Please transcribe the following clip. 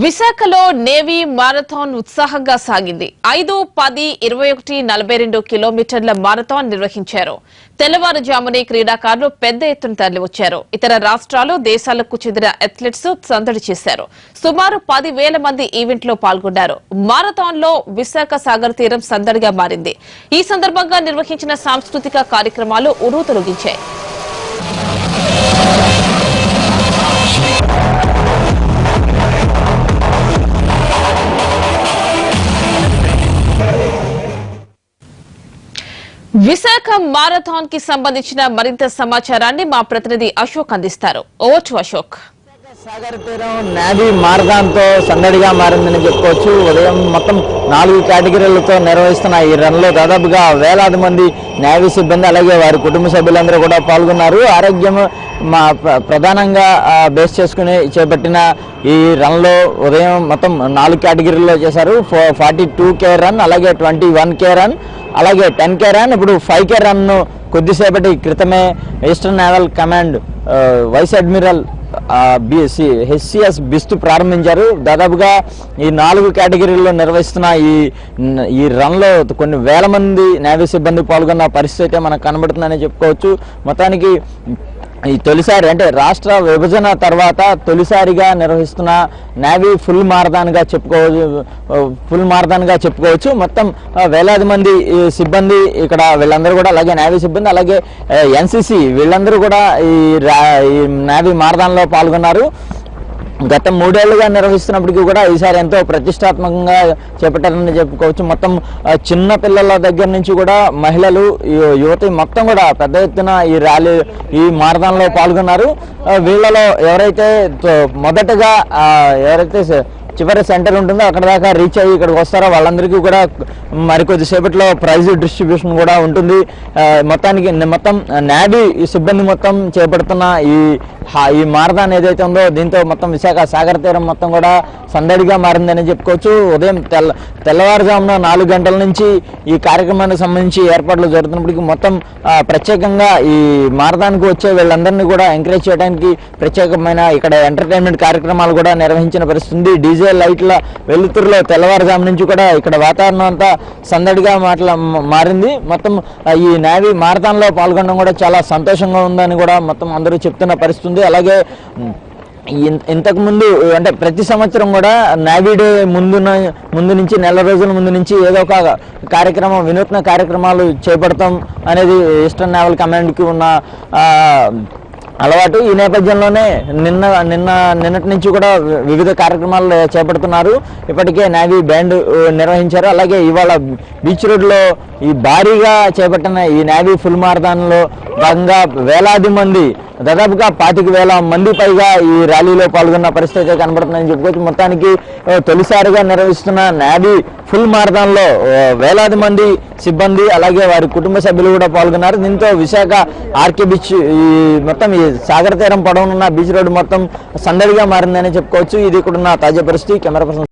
విశాఖలో navy marathon ఉత్సాహంగా సాగింది. 5, 10, 21, 42 కిలోమీటర్ల మారథాన్ నిర్వహించారు. తెల్లవారుజామునే క్రీడాకారులు పెద్ద ఎత్తున తరలివచ్చారు. ఇతర రాష్ట్రాలు, దేశాలకు చెందిన అథ్లెట్స్ సందడి చేశారు. సుమారు 10,000 మంది ఈవెంట్లో పాల్గొన్నారు. మారథాన్ లో విశాఖ సాగర్ తీరం సందడిగా మారింది. ఈ సందర్భంగా నిర్వహించిన సాంస్కృతిక కార్యక్రమాలు ఉర్రూతలూగించాయి. విశాఖ మారథాన్ కి సంబంధించిన మరింత సమాచారాన్ని మా ప్రతినిధి అశోక్ అందిస్తారు. Over to Ashok. సాగర్ తీరం నేవీ మారథాన్ తో సందడిగా మారిందని చెప్పుకోవచ్చు. ఉదయం మొత్తం 4 కేటగిరీలతో నిర్వహిస్తున్న ఈ రన్ లో దాదాపుగా వేలాది మంది నేవీ సిబ్బంది అలాగే వారి కుటుంబ సభ్యులందరూ కూడా పాల్గొన్నారు. ఆరోగ్యం ప్రధానంగా బేస్ చేసుకుని చేపట్టిన ఈ రన్ లో ఉదయం మొత్తం 4 కేటగిరీల్లో చేశారు. 42K రన్, అలాగే 21K రన్, అలాగే 10K రన్, ఇప్పుడు 5K రన్ కొద్దిసేపటి క్రితమే Eastern Naval Command vice admiral HCS Bisht ప్రారంభించారు. దాదాపుగా ఈ 4 కేటగిరీల్లో నిర్వహిస్తున్న ఈ రన్ లో కొన్ని వేల మంది నేవీ సిబ్బంది పాల్గొన్న పరిస్థితి అయితే మనకు కనబడుతుందని చెప్పుకోవచ్చు. మొత్తానికి ఈ తొలిసారి అంటే రాష్ట్ర విభజన తర్వాత తొలిసారిగా నిర్వహిస్తున్న నేవీ ఫుల్ మారథాన్ గా చెప్పుకోవచ్చు. మొత్తం వేలాది మంది సిబ్బంది ఇక్కడ వీళ్ళందరూ కూడా, అలాగే నేవీ సిబ్బంది, అలాగే NCC వీళ్ళందరూ కూడా ఈ నేవీ మారథాన్ లో పాల్గొన్నారు. గత 3 ఏళ్లుగా నిర్వహిస్తున్నప్పటికీ కూడా ఈసారి ఎంతో ప్రతిష్టాత్మకంగా చేపట్టారని చెప్పుకోవచ్చు. మొత్తం చిన్న పిల్లల దగ్గర నుంచి కూడా మహిళలు, యువతి మొత్తం కూడా పెద్ద ఎత్తున ఈ మారథాన్ లో పాల్గొన్నారు. వీళ్ళలో ఎవరైతే మొదటగా చివరి సెంటర్ ఉంటుందో అక్కడ దాకా రీచ్ అయ్యి ఇక్కడికి వస్తారో వాళ్ళందరికీ కూడా మరికొద్దిసేపట్లో ప్రైజ్ డిస్ట్రిబ్యూషన్ కూడా ఉంటుంది. మొత్తం నేవీ సిబ్బంది మొత్తం చేపడుతున్న ఈ మారథాన్ ఏదైతే ఉందో దీంతో మొత్తం విశాఖ సాగర్ తీరం మొత్తం కూడా సందడిగా మారిందని చెప్పుకోవచ్చు. ఉదయం తెల్లవారుజామున 4 గంటల నుంచి ఈ కార్యక్రమానికి సంబంధించి ఏర్పాట్లు జరుగుతున్నప్పటికీ మొత్తం ప్రత్యేకంగా ఈ మారథాన్కి వచ్చే వీళ్ళందరినీ కూడా ఎంకరేజ్ చేయడానికి ప్రత్యేకమైన ఇక్కడ ఎంటర్టైన్మెంట్ కార్యక్రమాలు కూడా నిర్వహించిన పరిస్థితి. డీజే లైట్ల వెలుతురులో తెల్లవారుజాము నుంచి కూడా ఇక్కడ వాతావరణం అంతా సందడిగా మారింది. మొత్తం ఈ నేవీ మారథాన్ లో పాల్గొనడం కూడా చాలా సంతోషంగా ఉందని కూడా మొత్తం అందరూ చెప్తున్న పరిస్థితి. అలాగే ఇంతకు ముందు అంటే ప్రతి సంవత్సరం కూడా నేవీ డే ముందు నుంచి నెల రోజుల ముందు నుంచి ఏదో ఒక కార్యక్రమం, వినూత్న కార్యక్రమాలు చేపడతాం అనేది ఈస్టర్న్ నేవల్ కమాండ్కి ఉన్న అలవాటు. ఈ నేపథ్యంలోనే నిన్నటి నుంచి కూడా వివిధ కార్యక్రమాలు చేపడుతున్నారు. ఇప్పటికే నేవీ బ్యాండ్ నిర్వహించారు. అలాగే ఇవాళ బీచ్ రోడ్లో ఈ భారీగా చేపట్టిన ఈ నేవీ ఫుల్ మారథాన్లో భాగంగా వేలాది మంది, దాదాపుగా 25,000 మంది పైగా ఈ ర్యాలీలో పాల్గొన్న పరిస్థితి కనబడుతుందని చెప్పుకోవచ్చు. మొత్తానికి తొలిసారిగా నిర్వహిస్తున్న నేవీ ఫుల్ మారథాన్ లో వేలాది మంది సిబ్బంది అలాగే వారి కుటుంబ సభ్యులు కూడా పాల్గొన్నారు. దీంతో విశాఖ ఆర్కే బీచ్ మొత్తం ఈ సాగర్ తీరం పొడవునున్న బీచ్ రోడ్డు మొత్తం సందడిగా మారిందని చెప్పుకోవచ్చు. ఇది ఇక్కడ ఉన్న తాజా పరిస్థితి. Camera person